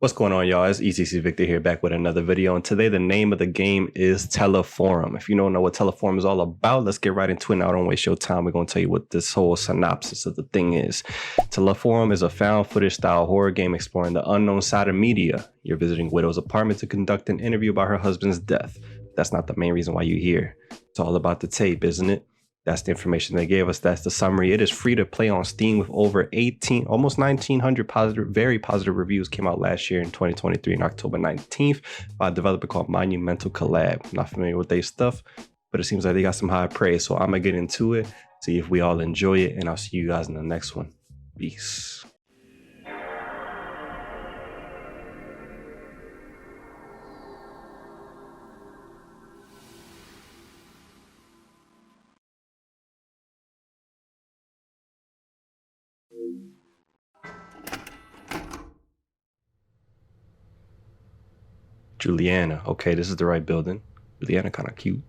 What's going on, y'all? It's ECC Victor here, back with another video. And today, the name of the game is Teleforum. If you don't know what Teleforum is all about, let's get right into it. Now, don't waste your time. We're going to tell you what this whole synopsis of the thing is. Teleforum is a found footage style horror game exploring the unknown side of media. You're visiting Widow's apartment to conduct an interview about her husband's death. That's not the main reason why you're here. It's all about the tape, isn't it? That's the information they gave us. That's the summary. It is free to play on Steam with over almost 1,900 very positive reviews. Came out last year in 2023 on October 19th by a developer called Monumental Collab. Not familiar with their stuff, but it seems like they got some high praise. So I'm going to get into it, see if we all enjoy it, and I'll see you guys in the next one. Peace. Juliana. Okay, this is the right building. Juliana kind of cute.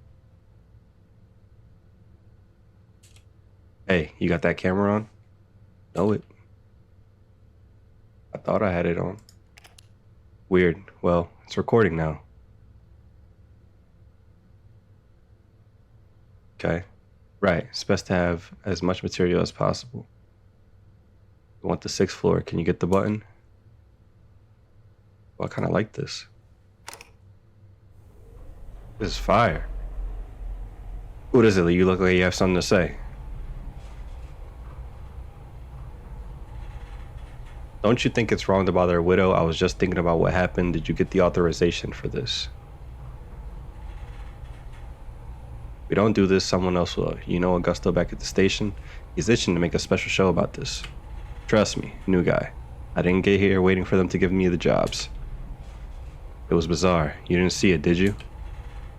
Hey, you got that camera on? Know it. I thought I had it on. Weird. Well, it's recording now. Okay. Right. It's best to have as much material as possible. You want the 6th floor. Can you get the button? Well, I kind of like this. This is fire. What is it? You look like you have something to say. Don't you think it's wrong to bother a widow? I was just thinking about what happened. Did you get the authorization for this? If we don't do this, someone else will. You know Augusto back at the station? He's itching to make a special show about this. Trust me, new guy. I didn't get here waiting for them to give me the jobs. It was bizarre. You didn't see it, did you?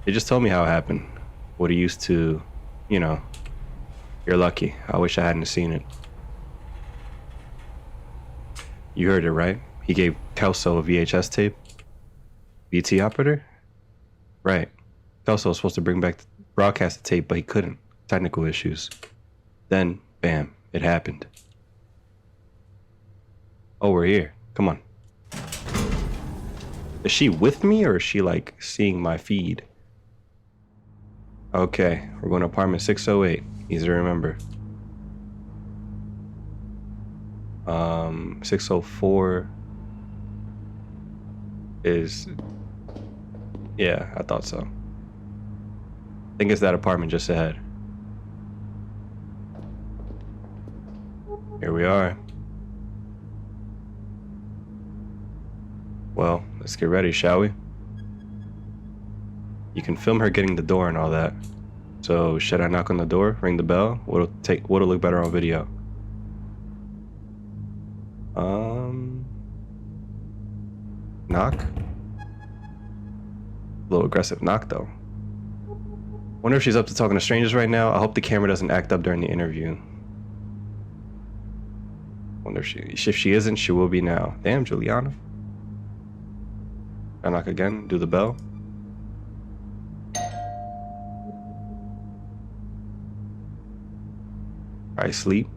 They just told me how it happened. What he used to, you know. You're lucky. I wish I hadn't seen it. You heard it, right? He gave Kelso a VHS tape. BT operator? Right. Kelso was supposed to bring back the broadcast tape, but he couldn't. Technical issues. Then, bam, it happened. Oh, we're here. Come on. Is she with me, or is she, like, seeing my feed? Okay, we're going to apartment 608. Easy to remember. 604 is... Yeah, I thought so. I think it's that apartment just ahead. Here we are. Well, let's get ready, shall we? You can film her getting the door and all that. So, should I knock on the door, ring the bell? What'll look better on video? Knock? A little aggressive knock, though. Wonder if she's up to talking to strangers right now. I hope the camera doesn't act up during the interview. Wonder if she isn't, she will be now. Damn, Juliana. I knock again, do the bell. I sleep.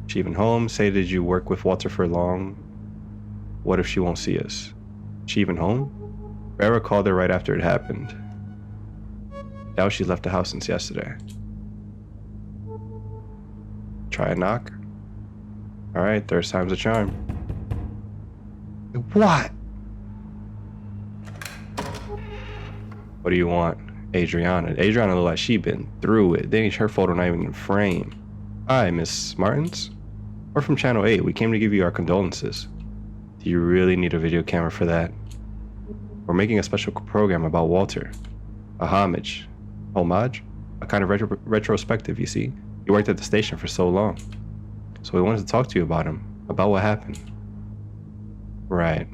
She even home? Say, did you work with Walter for long? What if she won't see us? She even home? Rara called her right after it happened. Doubt she left the house since yesterday. Try a knock. Alright, third time's a charm. What? What do you want? Adriana look like she been through it. Dang, her photo not even in frame. Hi, Miss Martins. We're from Channel 8. We came to give you our condolences. Do you really need a video camera for that? We're making a special program about Walter. A homage? A kind of retrospective, you see. He worked at the station for so long. So we wanted to talk to you about him. About what happened. Right.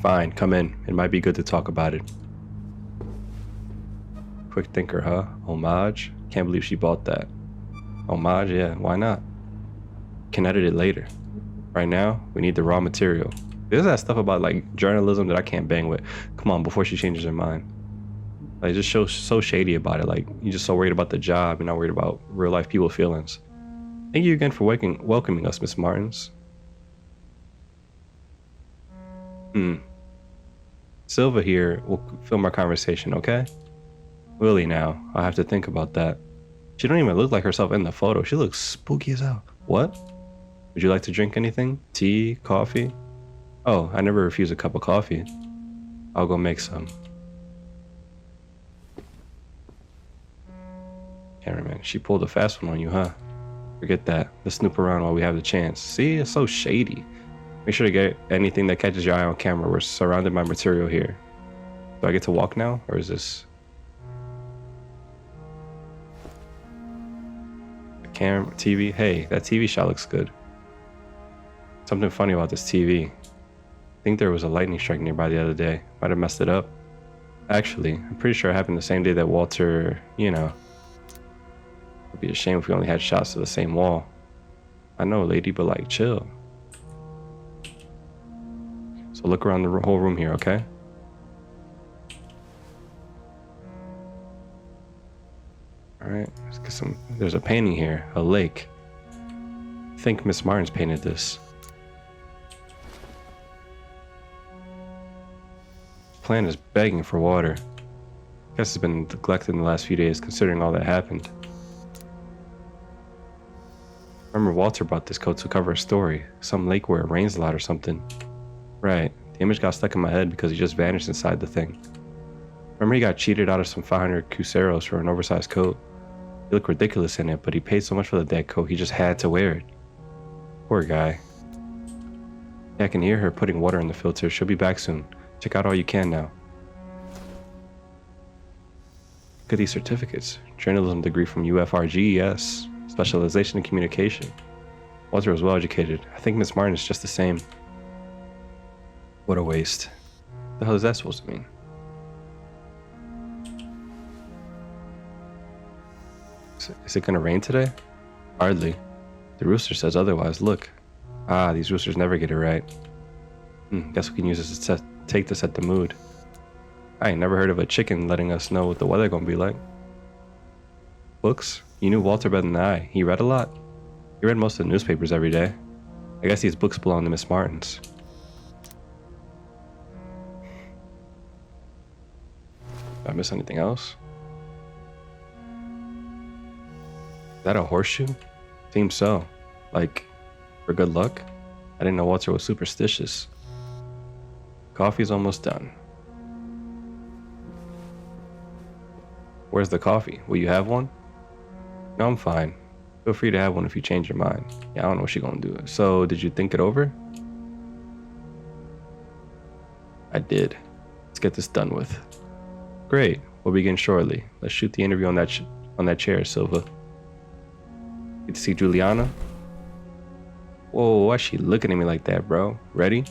Fine, come in. It might be good to talk about it. Quick thinker, huh? Homage? Can't believe she bought that. Homage? Yeah, why not? Can edit it later. Right now, we need the raw material. There's that stuff about, like, journalism that I can't bang with. Come on, before she changes her mind. Like, just so shady about it. Like, you're just so worried about the job. You're not worried about real life people's feelings. Thank you again for welcoming us, Miss Martins. Silva here will film our conversation, okay? Willie now. I'll have to think about that. She don't even look like herself in the photo. She looks spooky as hell. What? Would you like to drink anything? Tea? Coffee? Oh, I never refuse a cup of coffee. I'll go make some. Cameraman, she pulled a fast one on you, huh? Forget that. Let's snoop around while we have the chance. See, it's so shady. Make sure to get anything that catches your eye on camera. We're surrounded by material here. Do I get to walk now, or is this... The camera, TV? Hey, that TV shot looks good. Something funny about this TV. I think there was a lightning strike nearby the other day. Might have messed it up. Actually, I'm pretty sure it happened the same day that Walter, you know... It'd be a shame if we only had shots to the same wall. I know, lady, but like, chill. So look around the whole room here, okay? Alright, let's get some... There's a painting here, a lake. I think Miss Martins painted this. Plant is begging for water. Guess it's been neglected in the last few days, considering all that happened. Remember Walter bought this coat to cover a story. Some lake where it rains a lot or something. Right. The image got stuck in my head because he just vanished inside the thing. Remember he got cheated out of some 500 cruceros for an oversized coat? He looked ridiculous in it, but he paid so much for the dead coat he just had to wear it. Poor guy. Yeah, I can hear her putting water in the filter. She'll be back soon. Check out all you can now. Look at these certificates. Journalism degree from UFRG, yes. Specialization in communication. Walter was well educated. I think Miss Martin is just the same. What a waste. What the hell is that supposed to mean? Is it gonna rain today? Hardly. The rooster says otherwise. Look. Ah, these roosters never get it right. Guess we can use this to take to set the mood. I ain't never heard of a chicken letting us know what the weather gonna be like. Books? You knew Walter better than I. He read a lot. He read most of the newspapers every day. I guess these books belong to Miss Martins. Did I miss anything else? Is that a horseshoe? Seems so. Like, for good luck? I didn't know Walter was superstitious. Coffee's almost done. Where's the coffee? Will you have one? No, I'm fine. Feel free to have one if you change your mind. Yeah, I don't know what she's gonna do. So, did you think it over? I did. Let's get this done with. Great. We'll begin shortly. Let's shoot the interview on that chair, Silva. Get to see Juliana. Whoa, why's she looking at me like that, bro? Ready?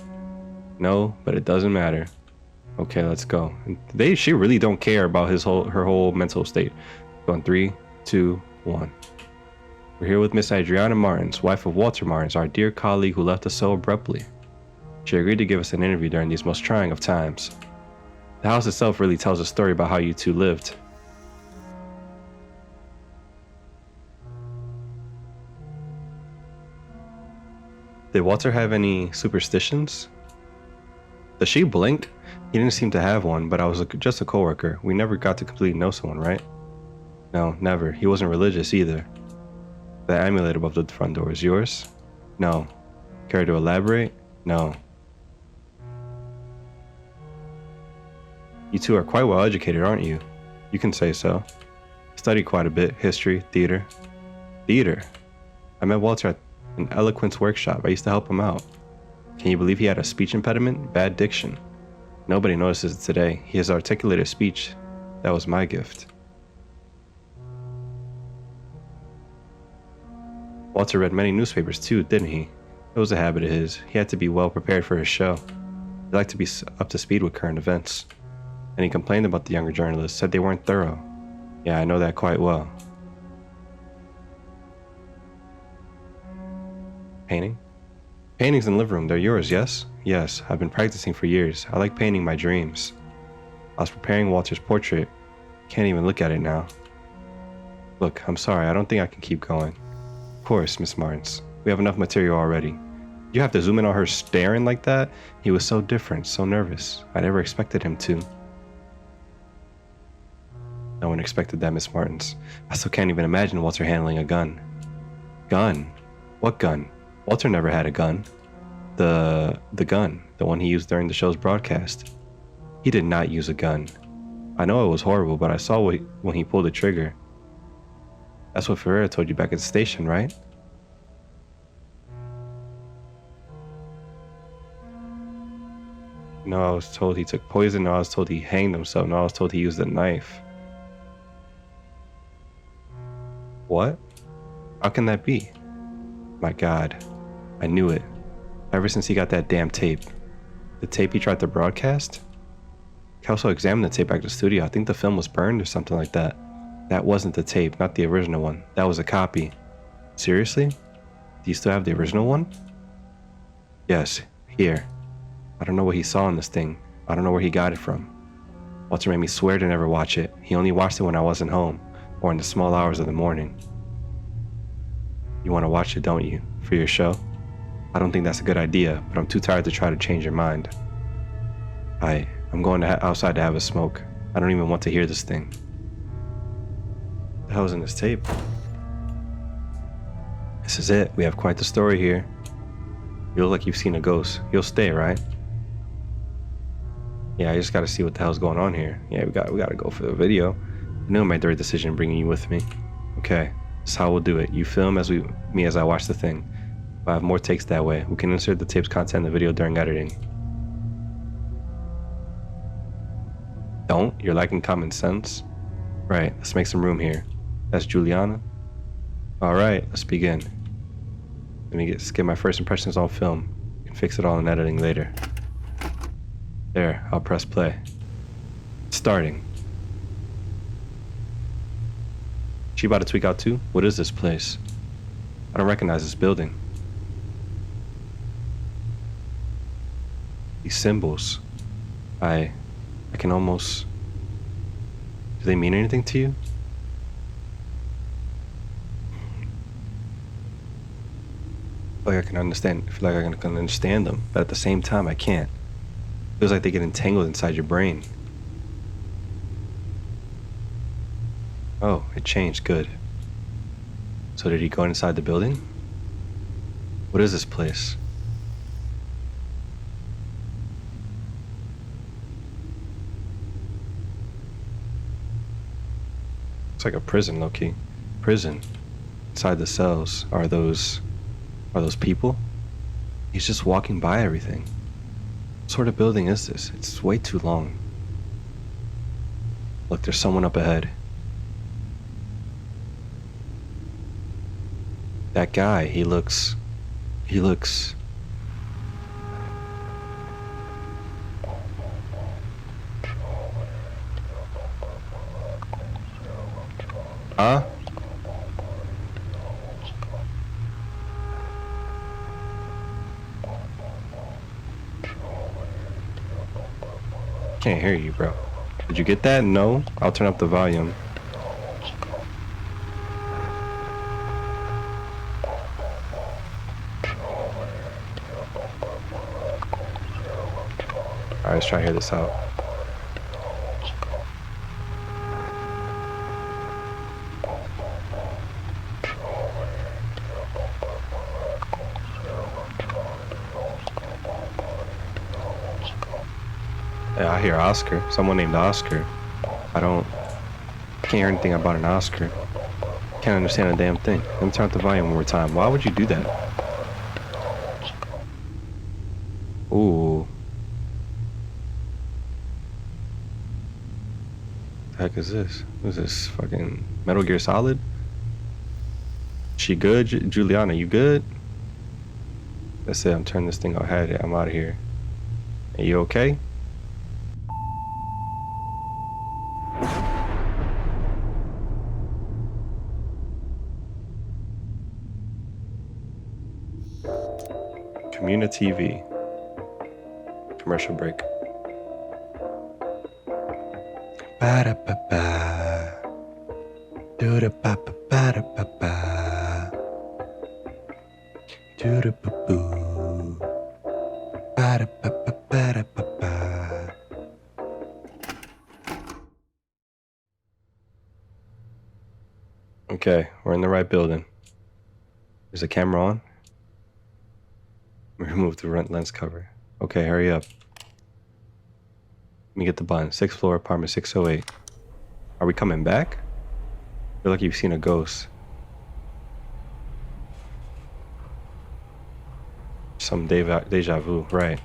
No, but it doesn't matter. Okay, let's go. She really don't care about her whole mental state. Going 3, 2, 1. We're here with Miss Adriana Martins, wife of Walter Martins, our dear colleague who left us so abruptly. She agreed to give us an interview during these most trying of times. The house itself really tells a story about how you two lived. Did Walter have any superstitions? Does she blink? He didn't seem to have one, but I was just a coworker. We never got to completely know someone, right? No, never. He wasn't religious either. The amulet above the front door is yours? No. Care to elaborate? No. You two are quite well educated, aren't you? You can say so. Studied quite a bit. History, theater. Theater? I met Walter at an eloquence workshop. I used to help him out. Can you believe he had a speech impediment? Bad diction. Nobody notices it today. He has articulated speech. That was my gift. Walter read many newspapers too, didn't he? It was a habit of his. He had to be well prepared for his show. He liked to be up to speed with current events. And he complained about the younger journalists, said they weren't thorough. Yeah, I know that quite well. Painting? Paintings in the living room, they're yours, yes? Yes, I've been practicing for years. I like painting my dreams. I was preparing Walter's portrait. Can't even look at it now. Look, I'm sorry, I don't think I can keep going. Of course, Miss Martins. We have enough material already. You have to zoom in on her staring like that. He was so different, so nervous. I never expected him to. No one expected that, Miss Martins. I still can't even imagine Walter handling a gun. Gun? What gun? Walter never had a gun. The gun, the one he used during the show's broadcast. He did not use a gun. I know it was horrible, but I saw when he pulled the trigger. That's what Ferreira told you back at the station, right? No, I was told he took poison. No, I was told he hanged himself. No, I was told he used a knife. What? How can that be? My God, I knew it. Ever since he got that damn tape. The tape he tried to broadcast? Kelso examined the tape back at the studio. I think the film was burned or something like that. That wasn't the tape, not the original one. That was a copy. Seriously? Do you still have the original one? Yes, here. I don't know what he saw in this thing. I don't know where he got it from. Walter made me swear to never watch it. He only watched it when I wasn't home, or in the small hours of the morning. You want to watch it, don't you? For your show? I don't think that's a good idea, but I'm too tired to try to change your mind. I'm going outside to have a smoke. I don't even want to hear this thing. What the hell's in this tape? This is it. We have quite the story here. You look like you've seen a ghost. You'll stay, right? Yeah, I just gotta see what the hell's going on here. Yeah, we gotta go for the video. I knew I made the right decision bringing you with me. Okay, that's how we'll do it. You film as I watch the thing. If I have more takes that way, we can insert the tape's content in the video during editing. Don't? You're lacking common sense? Right, let's make some room here. That's Juliana? Alright, let's begin. Let me get my first impressions on film. You can fix it all in editing later. There, I'll press play. Starting. She about to tweak out too? What is this place? I don't recognize this building. These symbols. I can almost... Do they mean anything to you? I feel like I can understand them, but at the same time I can't. Feels like they get entangled inside your brain. Oh, it changed. Good. So did he go inside the building? What is this place? It's like a prison, low-key. Prison. Inside the cells are those people? He's just walking by everything. What sort of building is this? It's way too long. Look, there's someone up ahead. That guy, he looks... Huh? Can't hear you, bro. Did you get that? No? I'll turn up the volume. Alright, let's try to hear this out. Yeah, I hear Oscar. Someone named Oscar. Can't hear anything about an Oscar. Can't understand a damn thing. Let me turn up the volume one more time. Why would you do that? Ooh. What the heck is this? What is this? Fucking Metal Gear Solid? She good? Juliana, you good? That's it. I'm turning this thing off. I'm out of here. Are you okay? Community TV. Commercial break. Ba-da-ba-ba. Do-da-ba-ba-ba-da-ba-ba. Do-da-ba-boo. Okay, we're in the right building. Is the camera on? Remove the front lens cover. Okay, hurry up. Let me get the button. 6th floor, apartment 608. Are we coming back? I feel like you've seen a ghost. Some deja vu, right.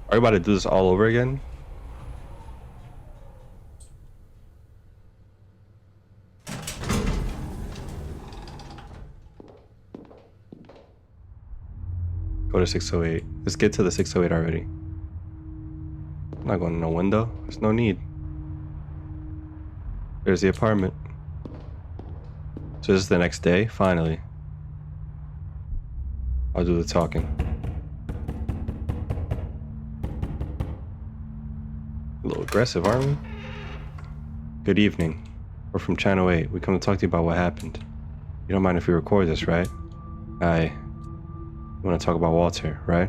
Are we about to do this all over again? Go to 608. Let's get to the 608 already. I'm not going to no window. There's no need. There's the apartment. So this is the next day? Finally. I'll do the talking. A little aggressive, aren't we? Good evening. We're from Channel 8. We come to talk to you about what happened. You don't mind if we record this, right? You want to talk about Walter, right?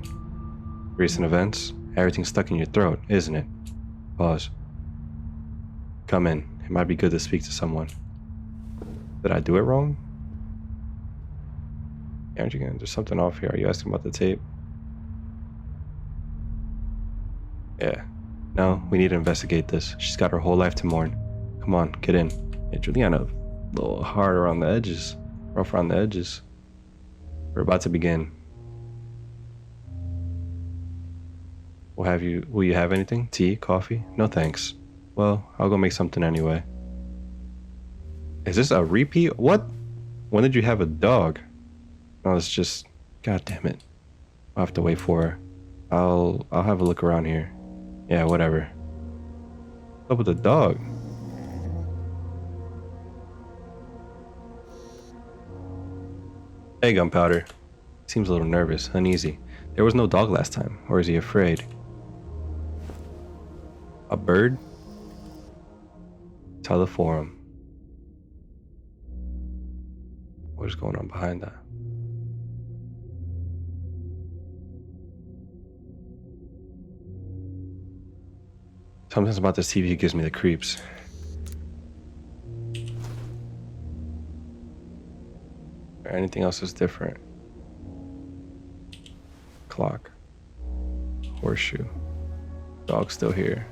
Recent events? Everything's stuck in your throat, isn't it? Pause. Come in. It might be good to speak to someone. Did I do it wrong? Aren't you gonna? There's something off here. Are you asking about the tape? Yeah. No, we need to investigate this. She's got her whole life to mourn. Come on, get in. Yeah, Juliana, a little hard around the edges. Rough around the edges. We're about to begin. Will you have anything? Tea? Coffee? No thanks. Well, I'll go make something anyway. Is this a repeat? What? When did you have a dog? No, it's just... God damn it. I'll have to wait for her. I'll have a look around here. Yeah, whatever. What's up with the dog? Hey, Gunpowder. Seems a little nervous, uneasy. There was no dog last time, or is he afraid? A bird? Teleforum. What is going on behind that? Something about this TV gives me the creeps. Or anything else is different. Clock. Horseshoe. Dog's still here.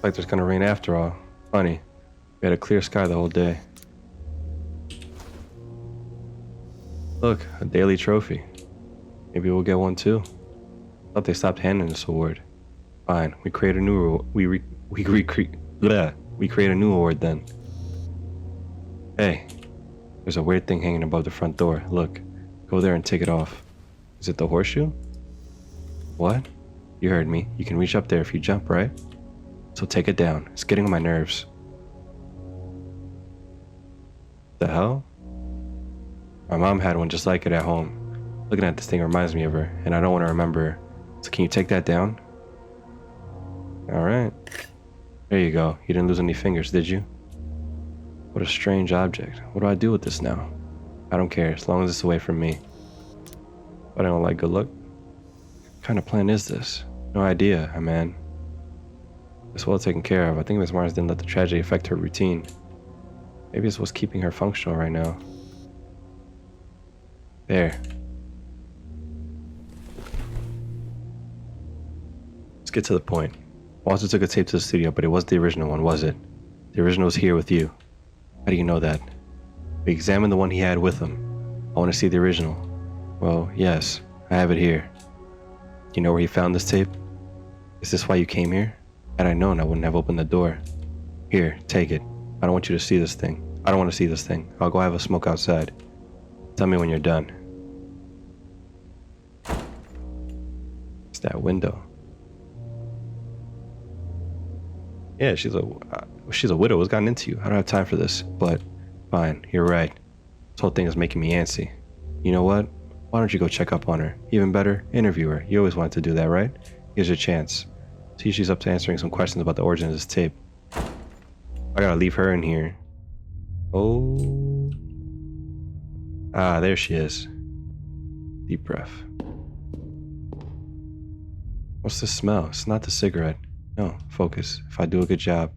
Like there's gonna rain after all. Funny. We had a clear sky the whole day. Look, a daily trophy. Maybe we'll get one too. Thought they stopped handing this award. Fine, we create a new we create a new award then. Hey, there's a weird thing hanging above the front door. Look, go there and take it off. Is it the horseshoe? What? You heard me. You can reach up there if you jump, right? So take it down. It's getting on my nerves. The hell? My mom had one just like it at home. Looking at this thing reminds me of her, and I don't want to remember her. So can you take that down? Alright. There you go. You didn't lose any fingers, did you? What a strange object. What do I do with this now? I don't care, as long as it's away from me. But I don't like good luck. What kind of plan is this? No idea, man. It's well taken care of. I think Miss Mars didn't let the tragedy affect her routine. Maybe it's what's keeping her functional right now. There. Let's get to the point. Walter took a tape to the studio, but it wasn't the original one, was it? The original was here with you. How do you know that? We examined the one he had with him. I want to see the original. Well, yes, I have it here. You know where he found this tape? Is this why you came here? Had I known, I wouldn't have opened the door. Here, take it. I don't want you to see this thing. I don't want to see this thing. I'll go have a smoke outside. Tell me when you're done. It's that window. Yeah, she's a widow. What's gotten into you? I don't have time for this. But fine, you're right. This whole thing is making me antsy. You know what? Why don't you go check up on her? Even better, interview her. You always wanted to do that, right? Here's your chance. See if she's up to answering some questions about the origin of this tape. I gotta leave her in here. Oh. Ah, there she is. Deep breath. What's the smell? It's not the cigarette. No, focus. If I do a good job,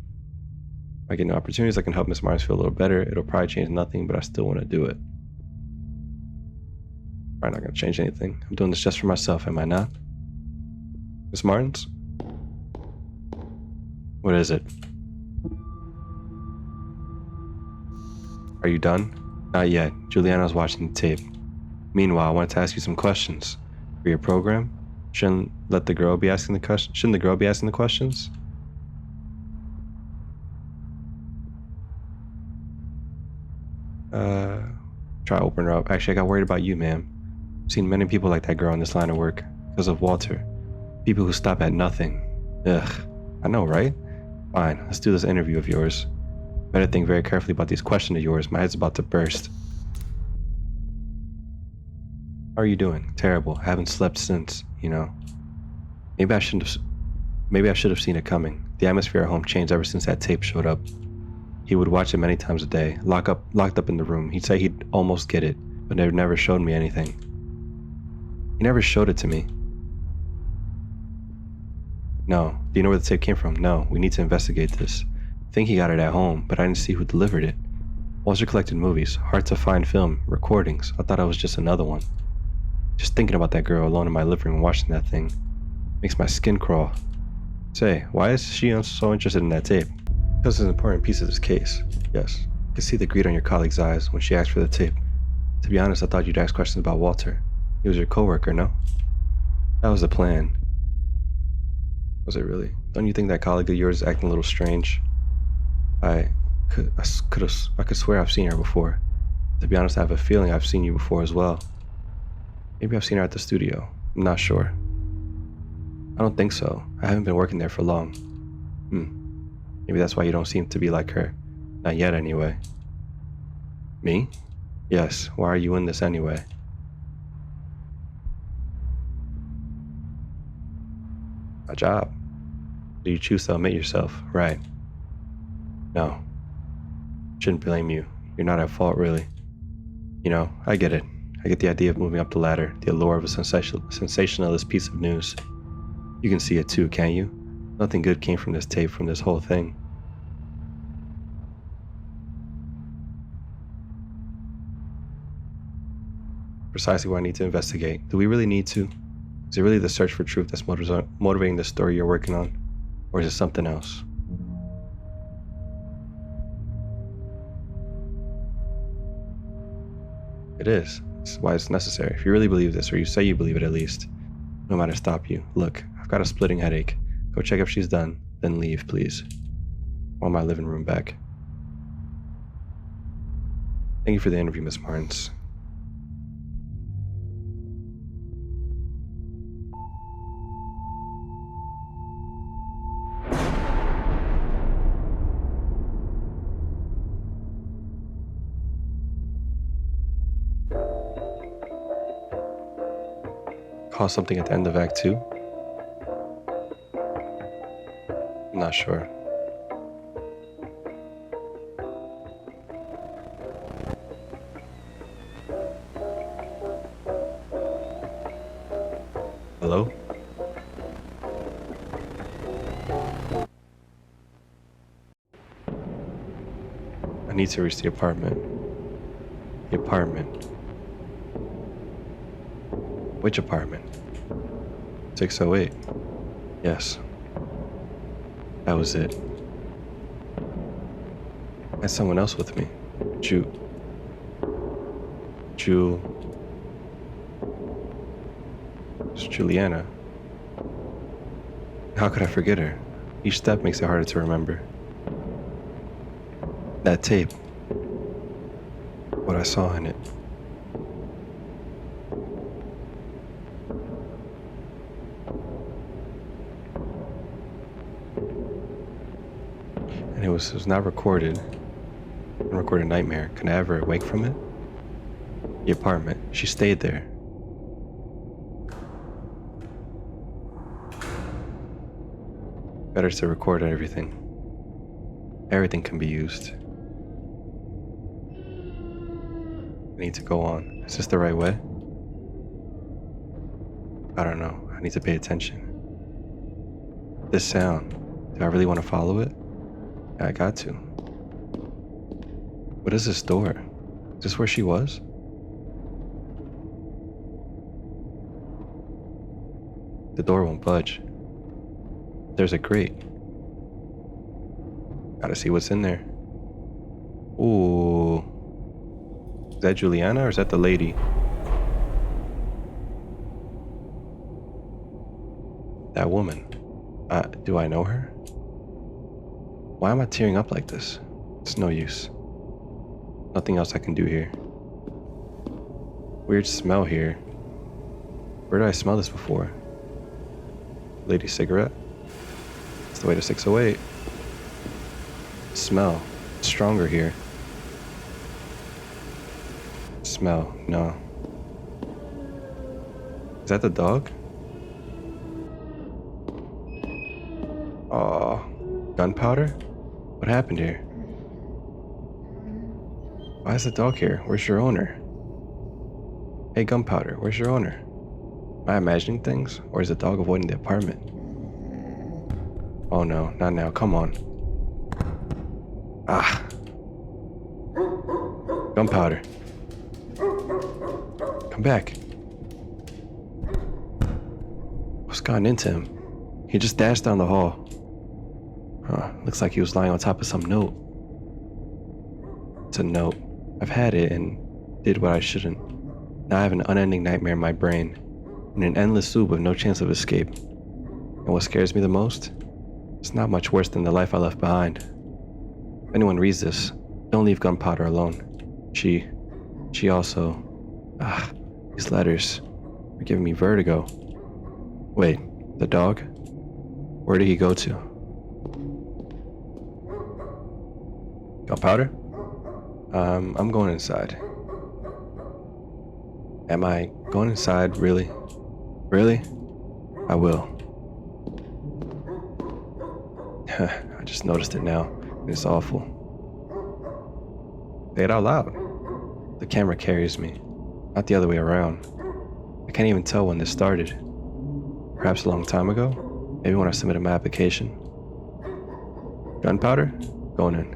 if I get new opportunities, I can help Miss Martins feel a little better. It'll probably change nothing, but I still want to do it. Probably not going to change anything. I'm doing this just for myself, am I not? Miss Martins? What is it? Are you done? Not yet. Juliana's watching the tape. Meanwhile, I wanted to ask you some questions. For your program? Shouldn't the girl be asking the questions? Try to open her up. Actually, I got worried about you, ma'am. I've seen many people like that girl in this line of work. Because of Walter. People who stop at nothing. Ugh. I know, right? Fine, let's do this interview of yours. Better think very carefully about these questions of yours. My head's about to burst. How are you doing? Terrible. I haven't slept since, you know. Maybe I should have seen it coming. The atmosphere at home changed ever since that tape showed up. He would watch it many times a day, locked up in the room. He'd say he'd almost get it, but they never showed me anything. He never showed it to me. No. Do you know where the tape came from? No. We need to investigate this. I think he got it at home, but I didn't see who delivered it. Walter collected movies, hard to find film, recordings. I thought I was just another one. Just thinking about that girl alone in my living room watching that thing makes my skin crawl. Say, why is she so interested in that tape? Because it's an important piece of this case. Yes. I could see the greed on your colleague's eyes when she asked for the tape. To be honest, I thought you'd ask questions about Walter. He was your coworker, no? That was the plan. Was it really? Don't you think that colleague of yours is acting a little strange? I could swear I've seen her before. To be honest, I have a feeling I've seen you before as well. Maybe I've seen her at the studio. I'm not sure. I don't think so. I haven't been working there for long. Maybe that's why you don't seem to be like her. Not yet, anyway. Me? Yes. Why are you in this anyway? My job. Do you choose to omit yourself? Right. No. Shouldn't blame you. You're not at fault, really. You know, I get it. I get the idea of moving up the ladder, the allure of a sensationalist piece of news. You can see it too, can't you? Nothing good came from this tape, from this whole thing. Precisely what I need to investigate. Do we really need to? Is it really the search for truth that's motivating the story you're working on? Or is it something else? It is. That's why it's necessary. If you really believe this, or you say you believe it at least, no matter stop you. Look, I've got a splitting headache. Go check if she's done, then leave, please. I want my living room back. Thank you for the interview, Miss Martins. Call something at the end of Act 2? I'm not sure. Hello? I need to reach the apartment. The apartment. Which apartment? 608. Yes. That was it. I had someone else with me. It's Juliana. How could I forget her? Each step makes it harder to remember. That tape. What I saw in it. And it was not recorded. Unrecorded nightmare. Can I ever wake from it? The apartment. She stayed there. Better to record everything. Everything can be used. I need to go on. Is this the right way? I don't know. I need to pay attention. This sound. Do I really want to follow it? Yeah, I got to. What is this door? Is this where she was? The door won't budge. There's a grate. Gotta see what's in there. Ooh. Is that Juliana or is that the lady? That woman. Do I know her? Why am I tearing up like this? It's no use. Nothing else I can do here. Weird smell here. Where did I smell this before? Lady's cigarette? It's the way to 608. Smell. It's stronger here. Smell. No. Is that the dog? Aw. Gunpowder? What happened here? Why is the dog here? Where's your owner? Hey, Gunpowder, where's your owner? Am I imagining things? Or is the dog avoiding the apartment? Oh no, not now. Come on. Ah. Gunpowder. Come back. What's gotten into him? He just dashed down the hall. Huh, looks like he was lying on top of some note. It's a note. I've had it and did what I shouldn't. Now I have an unending nightmare in my brain, in an endless loop with no chance of escape. And what scares me the most? It's not much worse than the life I left behind. If anyone reads this, don't leave Gunpowder alone. She also... these letters are giving me vertigo. Wait, the dog? Where did he go to? Gunpowder? I'm going inside. Am I going inside, really? Really? I will. I just noticed it now. It's awful. Say it out loud. The camera carries me, not the other way around. I can't even tell when this started. Perhaps a long time ago? Maybe when I submitted my application. Gunpowder? Going in.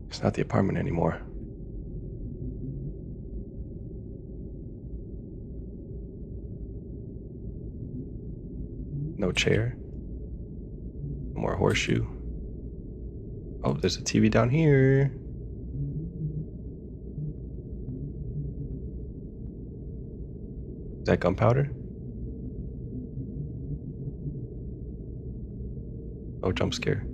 It's not the apartment anymore. No chair. No more horseshoe. Oh, there's a TV down here. Is that Gunpowder? Oh, jump scare.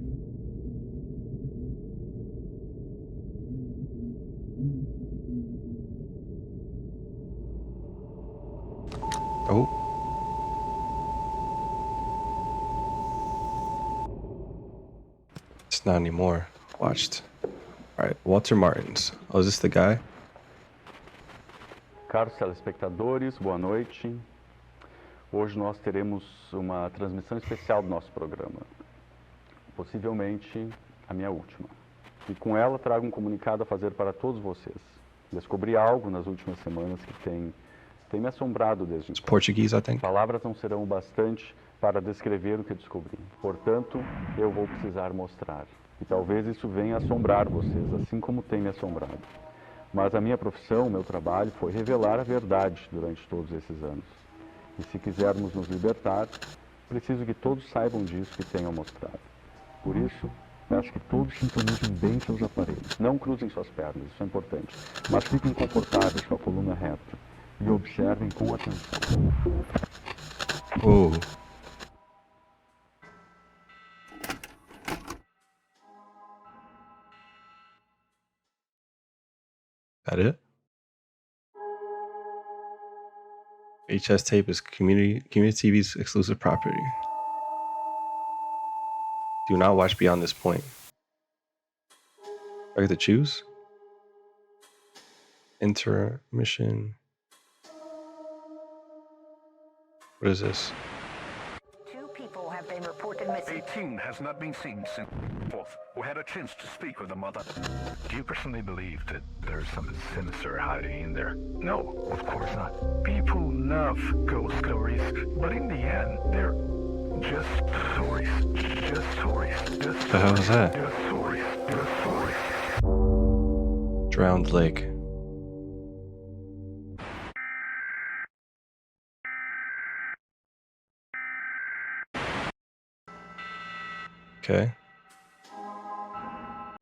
Oh. It's not anymore. Watched. Alright, Walter Martins. Oh, is this the guy? Caros telespectadores, boa noite. Hoje nós teremos uma transmissão especial do nosso programa. Possivelmente a minha última. E com ela trago um comunicado a fazer para todos vocês. Descobri algo nas últimas semanas que tem me assombrado desde It's Portuguese, I think. Palavras não serão o bastante para descrever o que descobri. Portanto, eu vou precisar mostrar. E talvez isso venha assombrar vocês, assim como tem me assombrado. Mas a minha profissão, o meu trabalho, foi revelar a verdade durante todos esses anos. E se quisermos nos libertar, preciso que todos saibam disso que tenho a mostrar. Por isso, peço que todos sintonizem bem seus aparelhos. Não cruzem suas pernas, isso é importante. Mas fiquem confortáveis com a coluna reta. E observem com atenção. Oh. That it? HS tape is community TV's exclusive property. Do not watch beyond this point. I get to choose? Intermission. What is this? Two people have been reported been missing. 18 has not been seen since 4th, or had a chance to speak with the mother. Do you personally believe that there's something sinister hiding in there? No, of course not. People love ghost stories, but in the end, they're just stories. Just stories. Just The hell was that? Just stories. Just stories. Drowned lake. Okay.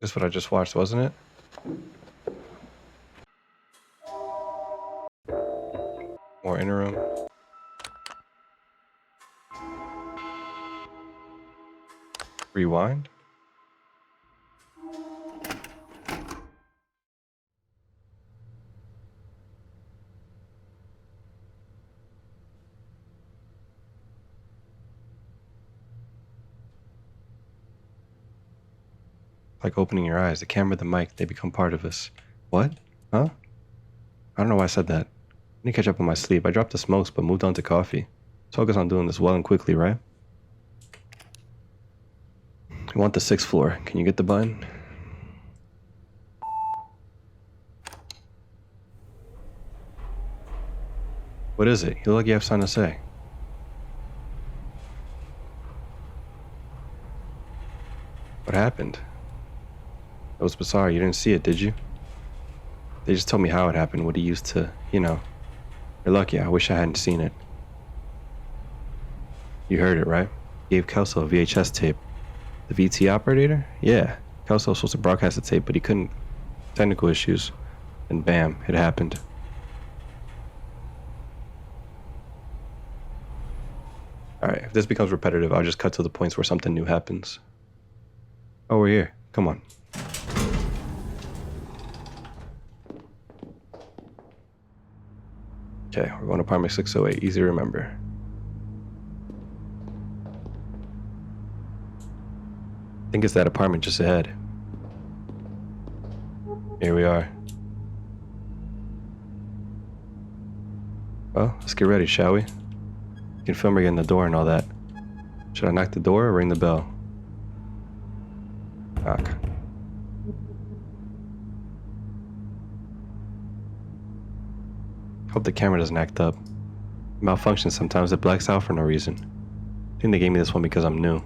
That's what I just watched, wasn't it? More inner room. Rewind. Like opening your eyes, the camera, the mic, they become part of us. What? Huh? I don't know why I said that. I need to catch up on my sleep. I dropped the smokes, but moved on to coffee. Focus on doing this well and quickly, right? I want the 6th floor. Can you get the button? What is it? You look like you have something to say. What happened? It was bizarre. You didn't see it, did you? They just told me how it happened, what he used to, you know. You're lucky. I wish I hadn't seen it. You heard it, right? He gave Kelso a VHS tape. The VT operator? Yeah. Kelso was supposed to broadcast the tape, but he couldn't. Technical issues. And bam, it happened. Alright, if this becomes repetitive, I'll just cut to the points where something new happens. Oh, we're here. Come on. Okay, we're going to apartment 608. Easy to remember. I think it's that apartment just ahead. Here we are. Well, let's get ready, shall we? You can film her getting the door and all that. Should I knock the door or ring the bell? Knock. Hope the camera doesn't act up. It malfunctions sometimes, it blacks out for no reason. I think they gave me this one because I'm new.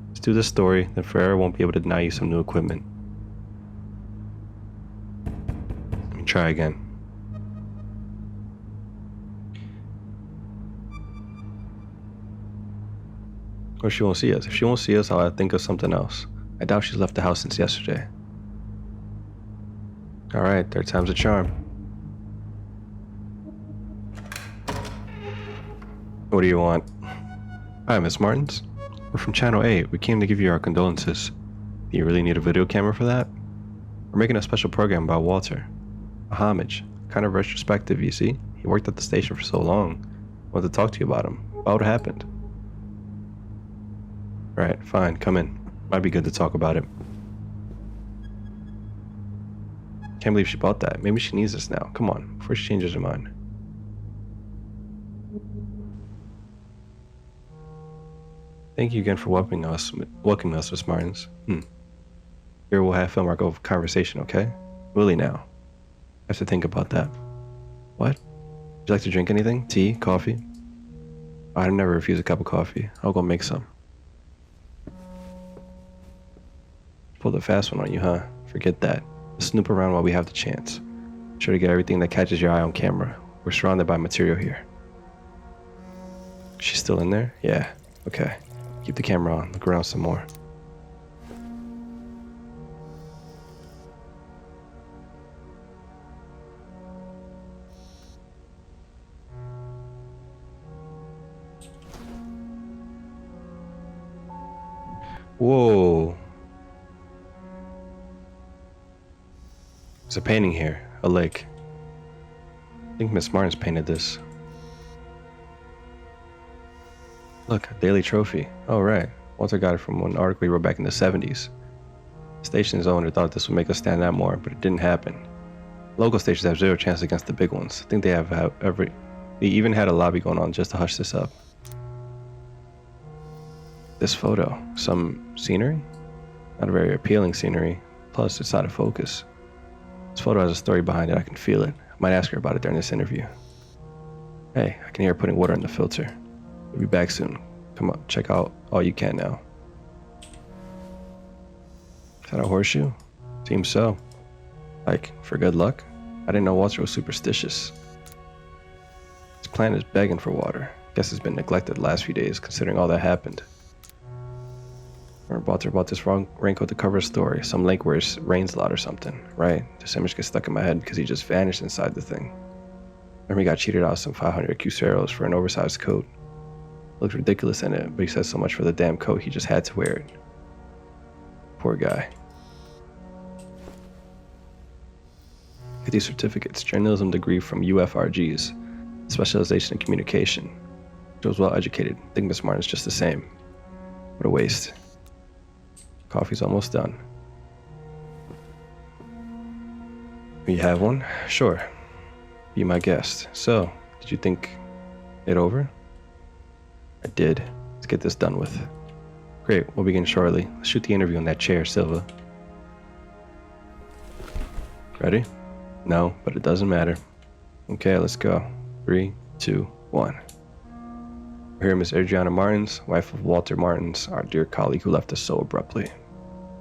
Let's do this story, then Ferrer won't be able to deny you some new equipment. Let me try again. Or she won't see us. If she won't see us, I'll think of something else. I doubt she's left the house since yesterday. Alright, 3rd time's a charm. What do you want? Hi, Miss Martins. We're from Channel 8. We came to give you our condolences. Do you really need a video camera for that? We're making a special program about Walter. A homage. Kind of retrospective, you see? He worked at the station for so long. I wanted to talk to you about him. About what happened. Right, fine, come in. Might be good to talk about it. Can't believe she bought that. Maybe she needs this now. Come on, before she changes her mind. Thank you again for welcoming us, Miss Martins. Here we'll have film our conversation, okay? Willie now. I have to think about that. What? Would you like to drink anything? Tea? Coffee? I'd never refuse a cup of coffee. I'll go make some. Pulled a fast one on you, huh? Forget that. Let's snoop around while we have the chance. Sure to get everything that catches your eye on camera. We're surrounded by material here. She's still in there? Yeah. Okay. Keep the camera on. Look around some more. Whoa. There's a painting here. A lake. I think Miss Martins painted this. Look, a daily trophy. Oh, right. Walter got it from an article he wrote back in the 70s. The station's owner thought this would make us stand out more, but it didn't happen. Local stations have zero chance against the big ones. I think they they even had a lobby going on just to hush this up. This photo, some scenery? Not a very appealing scenery. Plus, it's out of focus. This photo has a story behind it. I can feel it. I might ask her about it during this interview. Hey, I can hear her putting water in the filter. We'll be back soon. Come on, check out all you can now. Is that a horseshoe? Seems so. Like, for good luck? I didn't know Walter was superstitious. This plant is begging for water. Guess it's been neglected the last few days, considering all that happened. Or Walter bought this wrong raincoat to cover a story. Some lake where it rains a lot or something. Right, this image gets stuck in my head because he just vanished inside the thing. Remember he got cheated out of some 500 Cruceros for an oversized coat. Looked ridiculous in it, but he said so much for the damn coat he just had to wear it. Poor guy. Look at these certificates. Journalism degree from UFRG's. Specialization in communication. Joe's well educated. I think Miss Martin's just the same. What a waste. Coffee's almost done. You have one? Sure. Be my guest. So, did you think it over? I did. Let's get this done with. Great, we'll begin shortly. Let's shoot the interview in that chair, Silva. Ready? No, but it doesn't matter. Okay, let's go. 3, 2, 1. We're here, Miss Adriana Martins, wife of Walter Martins, our dear colleague who left us so abruptly.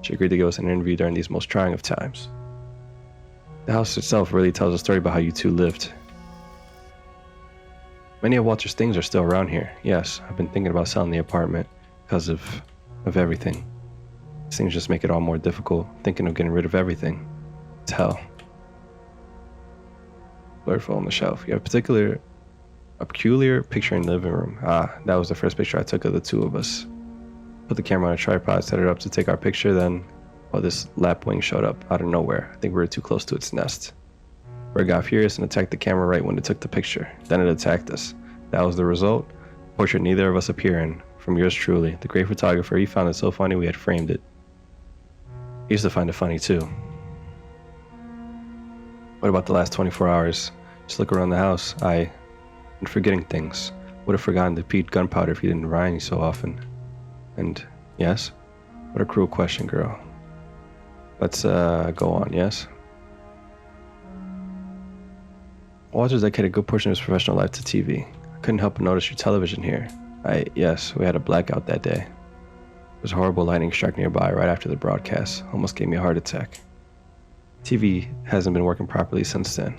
She agreed to give us an interview during these most trying of times. The house itself really tells a story about how you two lived. Many of Walter's things are still around here. Yes, I've been thinking about selling the apartment because of everything. These things just make it all more difficult, thinking of getting rid of everything. It's hell. Blurred photo on the shelf. You have a peculiar picture in the living room. That was the first picture I took of the two of us. Put the camera on a tripod, set it up to take our picture, then this lapwing showed up out of nowhere. I think we were too close to its nest. Bird got furious and attacked the camera right when it took the picture. Then it attacked us. That was the result. Portrait neither of us appear in. From yours truly, the great photographer. He found it so funny we had framed it. He used to find it funny too. What about the last 24 hours? Just look around the house. I'm forgetting things. Would have forgotten to Pete gunpowder if he didn't remind me so often. And yes? What a cruel question, girl. Let's go on, yes? Walter's dedicated a good portion of his professional life to TV. I couldn't help but notice your television here. Yes, we had a blackout that day. There was a horrible lightning strike nearby right after the broadcast. Almost gave me a heart attack. TV hasn't been working properly since then.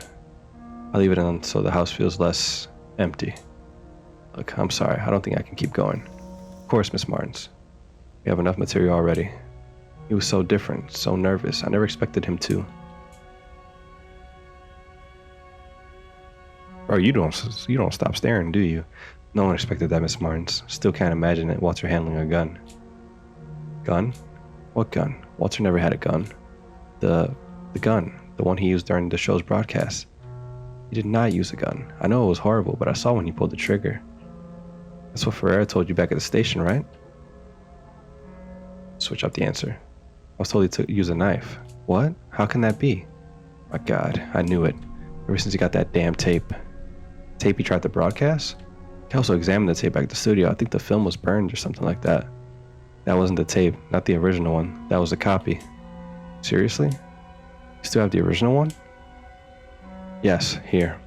I'll leave it on so the house feels less empty. Look, I'm sorry. I don't think I can keep going. Of course, Miss Martins. We have enough material already. He was so different, so nervous. I never expected him to. Bro, you don't stop staring, do you? No one expected that, Miss Martins. Still can't imagine it. Walter handling a gun. Gun? What gun? Walter never had a gun. The gun. The one he used during the show's broadcast. He did not use a gun. I know it was horrible, but I saw when he pulled the trigger. That's what Ferreira told you back at the station, right? Switch up the answer. I was told he use a knife. What? How can that be? My God, I knew it. Ever since he got that damn tape. Tape he tried to broadcast? He also examined the tape back at the studio. I think the film was burned or something like that. That wasn't the tape, not the original one. That was a copy. Seriously? You still have the original one? Yes, here.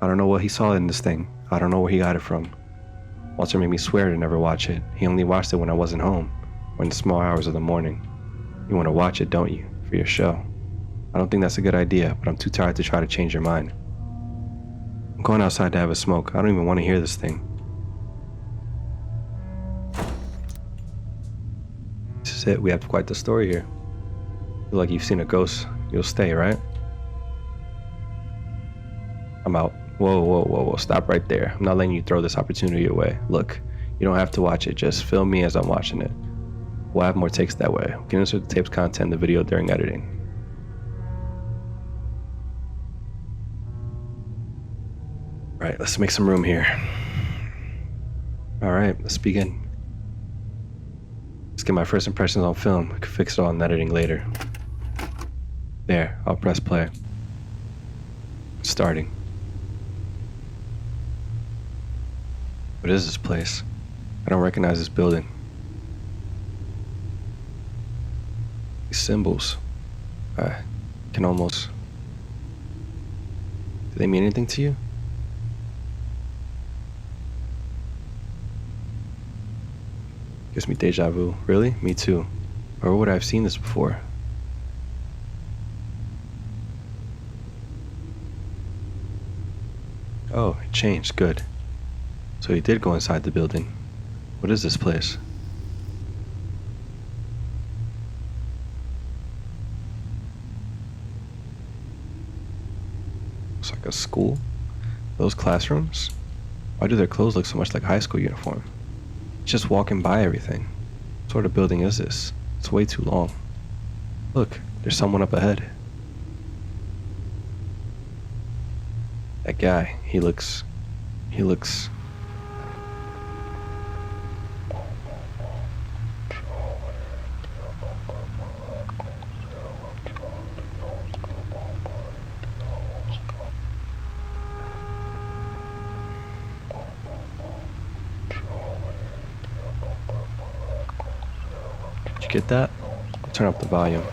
I don't know what he saw in this thing. I don't know where he got it from. Walter made me swear to never watch it. He only watched it when I wasn't home, or in the small hours of the morning. You want to watch it, don't you? For your show. I don't think that's a good idea, but I'm too tired to try to change your mind. I'm going outside to have a smoke. I don't even want to hear this thing. This is it. We have quite the story here. Feel like you've seen a ghost. You'll stay, right? I'm out. Whoa. Stop right there. I'm not letting you throw this opportunity away. Look, you don't have to watch it. Just film me as I'm watching it. We'll have more takes that way. We can insert the tape's content in the video during editing. Right, let's make some room here. All right, let's begin. Let's get my first impressions on film. We can fix it all in editing later. There, I'll press play. Starting. What is this place? I don't recognize this building. These symbols, I can almost... Do they mean anything to you? Gives me deja vu. Really? Me too. Or would I have seen this before? Oh, it changed. Good. So he did go inside the building. What is this place? Looks like a school. Those classrooms? Why do their clothes look so much like high school uniform? Just walking by everything. What sort of building is this? It's way too long. Look, there's someone up ahead. That guy, he looks... Did you get that? Turn up the volume.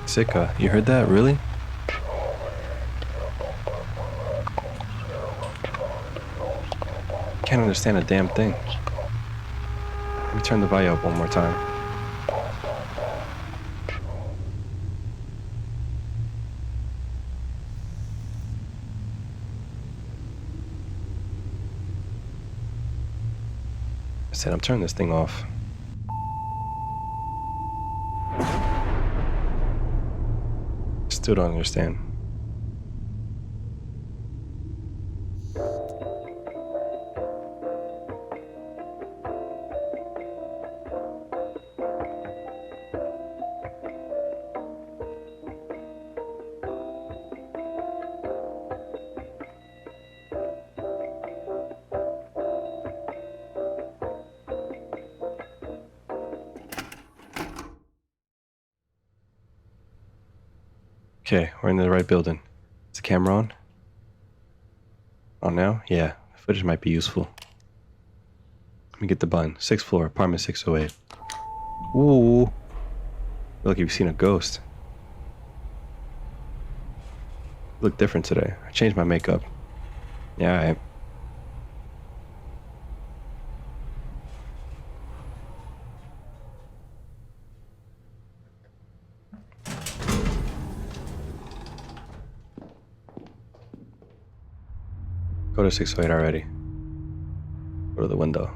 Sika, you heard that? Really? Can't understand a damn thing. Let me turn the volume up one more time. I said I'm turning this thing off. Still don't understand. Okay, we're in the right building. Is the camera on? On now? Yeah, the footage might be useful. Let me get the button. 6th floor, apartment 608. Ooh. Look, you've seen a ghost. You look different today. I changed my makeup. Yeah, I... Go to 608 already. Go to the window.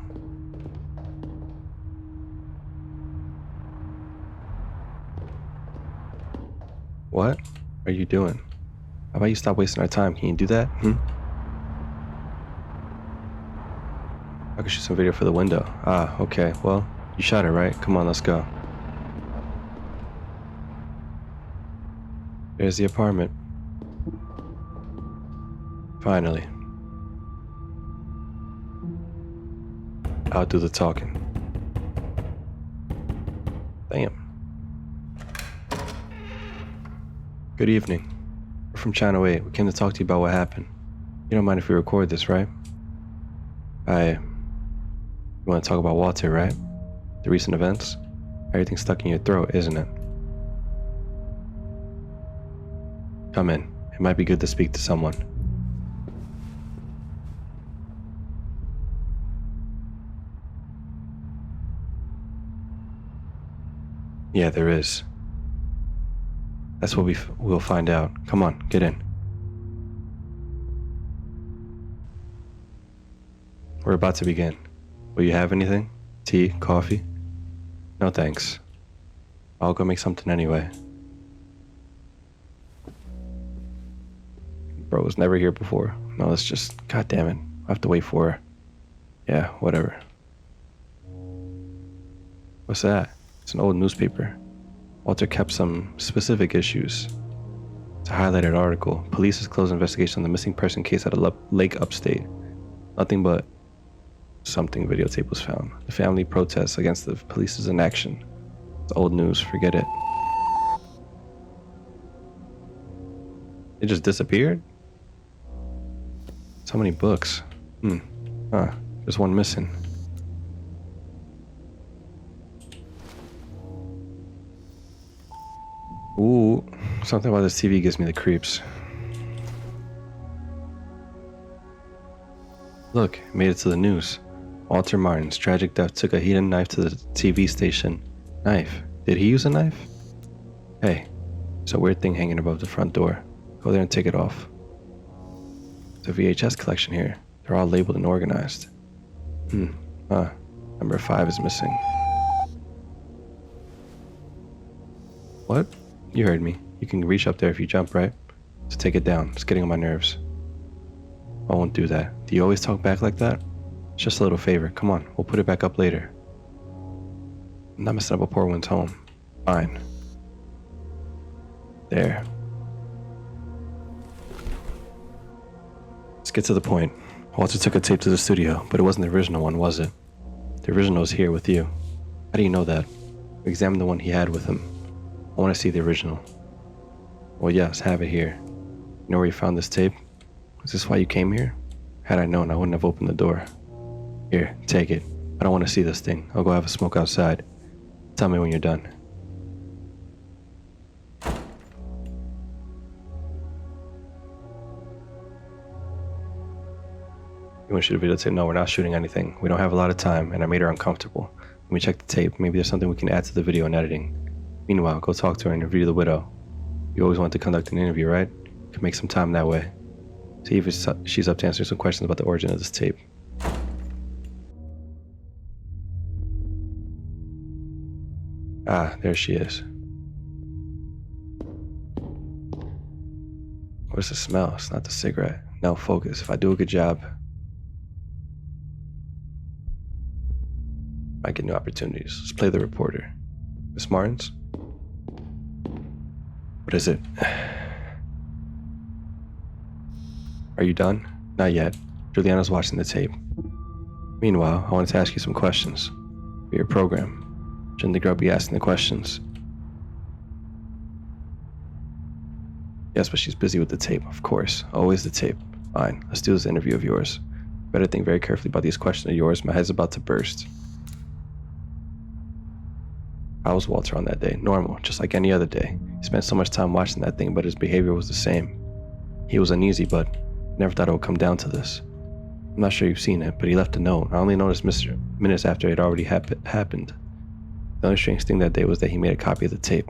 What are you doing? How about you stop wasting our time? Can you do that? I could shoot some video for the window. Ah, okay. Well, you shot it, right? Come on, let's go. There's the apartment. Finally. I'll do the talking. Damn. Good evening. We're from Channel 8. We came to talk to you about what happened. You don't mind if we record this, right? You want to talk about Walter, right? The recent events? Everything's stuck in your throat, isn't it? Come in. It might be good to speak to someone. Yeah, there is. That's what we'll find out. Come on, get in. We're about to begin. Will you have anything? Tea? Coffee? No thanks. I'll go make something anyway. Bro was never here before. No, it's just... God damn it. I have to wait for her. Yeah, whatever. What's that? It's an old newspaper. Walter kept some specific issues. It's a highlighted article. Police has closed investigation on the missing person case at a lake upstate. Nothing but something videotape was found. The family protests against the police's inaction. It's old news. Forget it. It just disappeared? So many books. There's one missing. Ooh, something about this TV gives me the creeps. Look, it made it to the news. Walter Martin's tragic death took a heated knife to the TV station. Knife? Did he use a knife? Hey, there's a weird thing hanging above the front door. Go there and take it off. There's a VHS collection here. They're all labeled and organized. Number 5 is missing. What? You heard me. You can reach up there if you jump, right? So take it down. It's getting on my nerves. I won't do that. Do you always talk back like that? It's just a little favor. Come on, we'll put it back up later. I'm not messing up a poor one's home. Fine. There. Let's get to the point. Walter took a tape to the studio, but it wasn't the original one, was it? The original is here with you. How do you know that? We examined the one he had with him. I want to see the original. Well, yes, have it here. You know where you found this tape? Is this why you came here? Had I known, I wouldn't have opened the door. Here, take it. I don't want to see this thing. I'll go have a smoke outside. Tell me when you're done. You want to shoot a videotape? No, we're not shooting anything. We don't have a lot of time, and I made her uncomfortable. Let me check the tape. Maybe there's something we can add to the video and editing. Meanwhile, go talk to her and interview the widow. You always want to conduct an interview, right? You can make some time that way. See if she's up to answer some questions about the origin of this tape. Ah, there she is. What's the smell? It's not the cigarette. No, focus. If I do a good job, I get new opportunities. Let's play the reporter. Miss Martins? What is it? Are you done? Not yet. Juliana's watching the tape. Meanwhile, I wanted to ask you some questions. For your program. Shouldn't the girl be asking the questions? Yes, but she's busy with the tape, of course. Always the tape. Fine, let's do this interview of yours. Better think very carefully about these questions of yours. My head's about to burst. How was Walter on that day? Normal, just like any other day. He spent so much time watching that thing, but his behavior was the same. He was uneasy, but never thought it would come down to this. I'm not sure you've seen it, but he left a note. I only noticed minutes after it had already happened. The only strange thing that day was that he made a copy of the tape.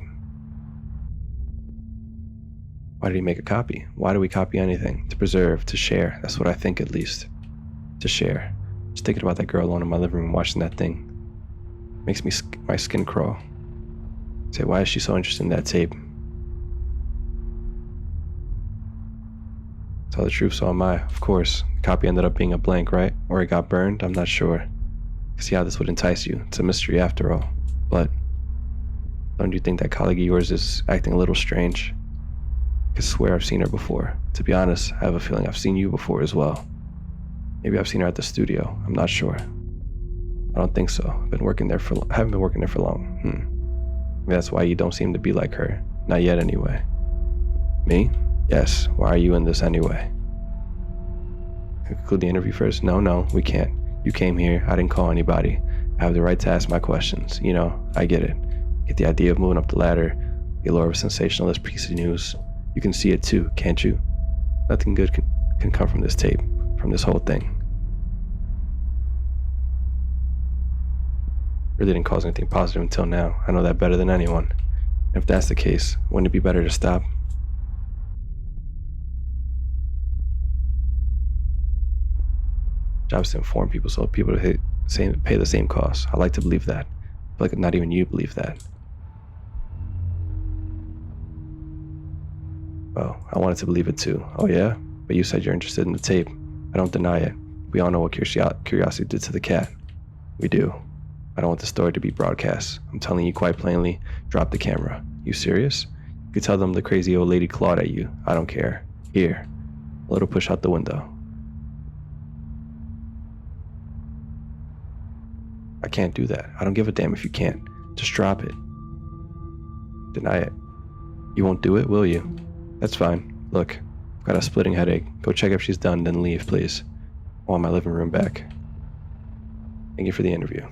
Why did he make a copy? Why do we copy anything? To preserve, to share. That's what I think, at least. To share. Just thinking about that girl alone in my living room watching that thing makes my skin crawl. Say, why is she so interested in that tape? Tell the truth, so am I, of course. The copy ended up being a blank, right? Or it got burned? I'm not sure. See how this would entice you. It's a mystery after all. But don't you think that colleague of yours is acting a little strange? I could swear I've seen her before. To be honest, I have a feeling I've seen you before as well. Maybe I've seen her at the studio. I'm not sure. I don't think so. I haven't been working there for long. Maybe that's why you don't seem to be like her. Not yet, anyway. Me? Yes. Why are you in this anyway? Conclude the interview first? No, we can't. You came here. I didn't call anybody. I have the right to ask my questions. You know, I get it. Get the idea of moving up the ladder, the allure of a sensationalist piece of news. You can see it too, can't you? Nothing good can come from this tape, from this whole thing. Really didn't cause anything positive until now. I know that better than anyone. And if that's the case, wouldn't it be better to stop? Job's to inform people so people pay the same cost. I like to believe that. I feel like not even you believe that. Well, I wanted to believe it too. Oh yeah? But you said you're interested in the tape. I don't deny it. We all know what curiosity did to the cat. We do. I don't want the story to be broadcast. I'm telling you quite plainly, drop the camera. You serious? You could tell them the crazy old lady clawed at you. I don't care. Here. A little push out the window. I can't do that. I don't give a damn if you can't. Just drop it. deny it. You won't do it, will you? That's fine. Look, I've got a splitting headache. Go check if she's done, then leave, please. I want my living room back. Thank you for the interview.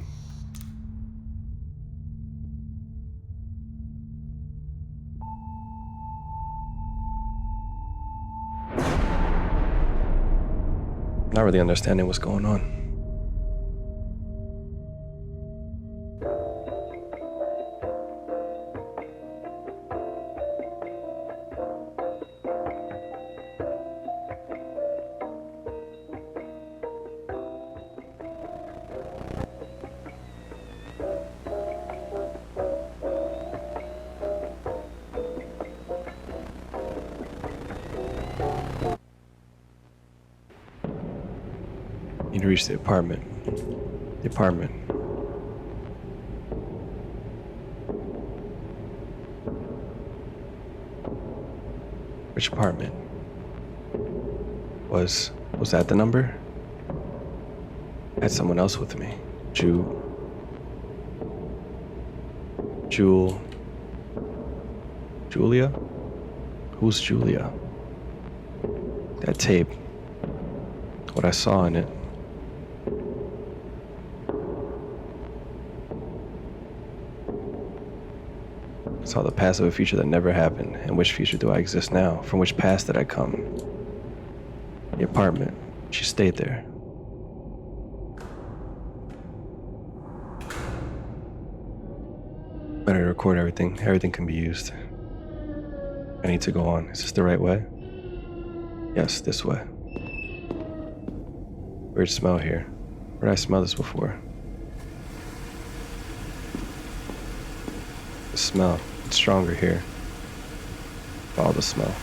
Not really understanding what's going on. Need to reach the apartment. The apartment. Which apartment? Was that the number? I had someone else with me. Julia? Who's Julia? That tape. What I saw in it. Saw the past of a future that never happened. And which future do I exist now? From which past did I come? The apartment. She stayed there. Better to record everything. Everything can be used. I need to go on. Is this the right way? Yes, this way. Weird smell here. Where did I smell this before? The smell. It's stronger here. Follow the smell.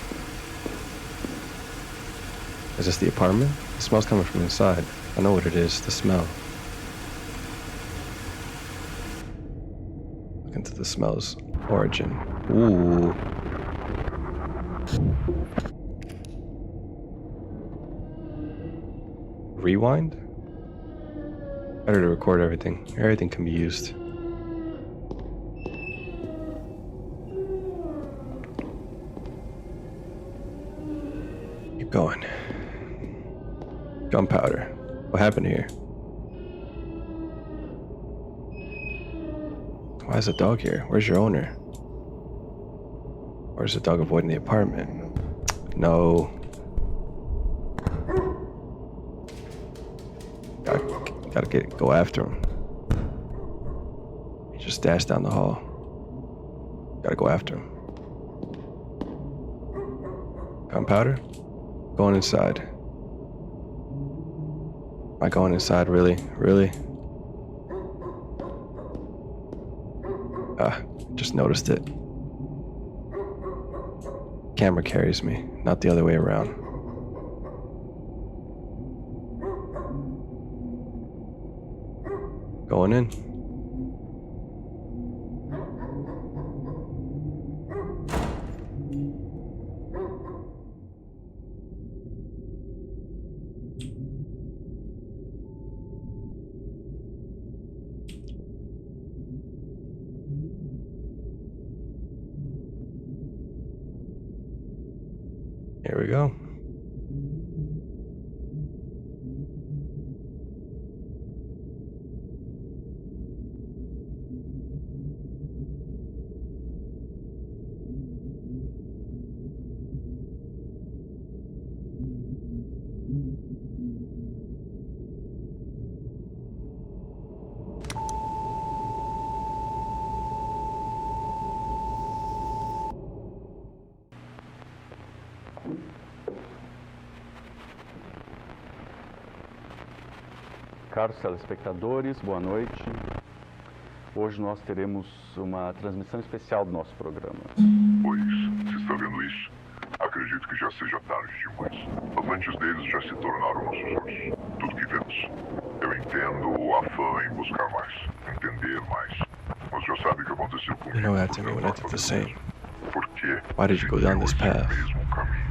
Is this the apartment? The smell's coming from inside. I know what it is. The smell. Look into the smell's origin. Ooh. Rewind? Better to record everything. Everything can be used. Keep going. Gunpowder. What happened here? Why is the dog here? Where's your owner? Where's the dog avoiding the apartment? No. Gotta go after him. He just dashed down the hall. Gotta go after him. Gunpowder? Going inside. Am I going inside? Really? Really? Just noticed it. Camera carries me, not the other way around. Going in. Here we go. Caros telespectadores, boa noite. Hoje nós teremos uma transmissão especial do nosso programa. Pois, se está vendo isso, acredito que já seja tarde demais. As lentes deles já se tornaram nossos olhos. Tudo que vemos. Eu entendo o afã em buscar mais, entender mais. Mas já sabe o que aconteceu comigo. You know that to me when I did the same. Por quê? Why did you go down this path? Mesmo caminho.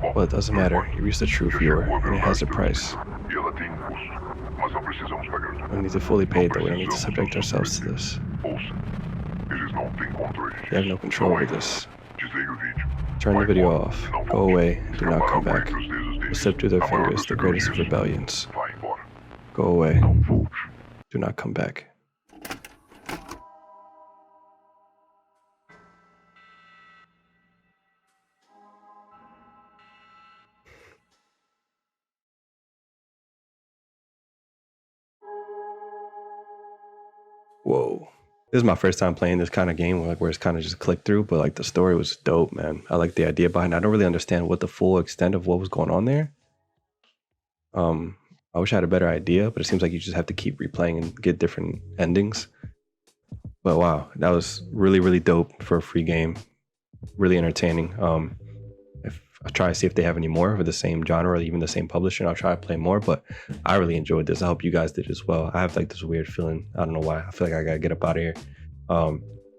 Bom, Well, it doesn't matter. You reached the true já viewer, chegou a and it has a verdade price. também. E ela tem um custo, mas não precisamos pagar tudo. We don't need to fully pay it, though. We don't need to subject ourselves to this. Ouça, Eles não têm controle disso. You have no control over Não ainda. this. Desligue o vídeo. Turn the Vai video embora. off. Não Go volte. away. Do not Escapará come por back. entre os dedos Will deles. slip through their A maior fingers, das the greatest of rebeldias. rebellions. Vai embora. Go away. Não volte. Do not come back. Whoa. This is my first time playing this kind of game where it's kind of just click through, but like the story was dope, man. I like the idea behind it. I don't really understand what the full extent of what was going on there. I wish I had a better idea, but it seems like you just have to keep replaying and get different endings. But wow, that was really, really dope for a free game. Really entertaining. If I try to see if they have any more of the same genre or even the same publisher, and I'll try to play more. But I really enjoyed this. I hope you guys did as well. I have like this weird feeling. I don't know why. I feel like I gotta get up out of here.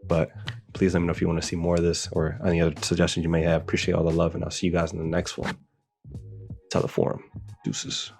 But please let me know if you want to see more of this or any other suggestions you may have. Appreciate all the love, and I'll see you guys in the next one. Teleforum. Deuces.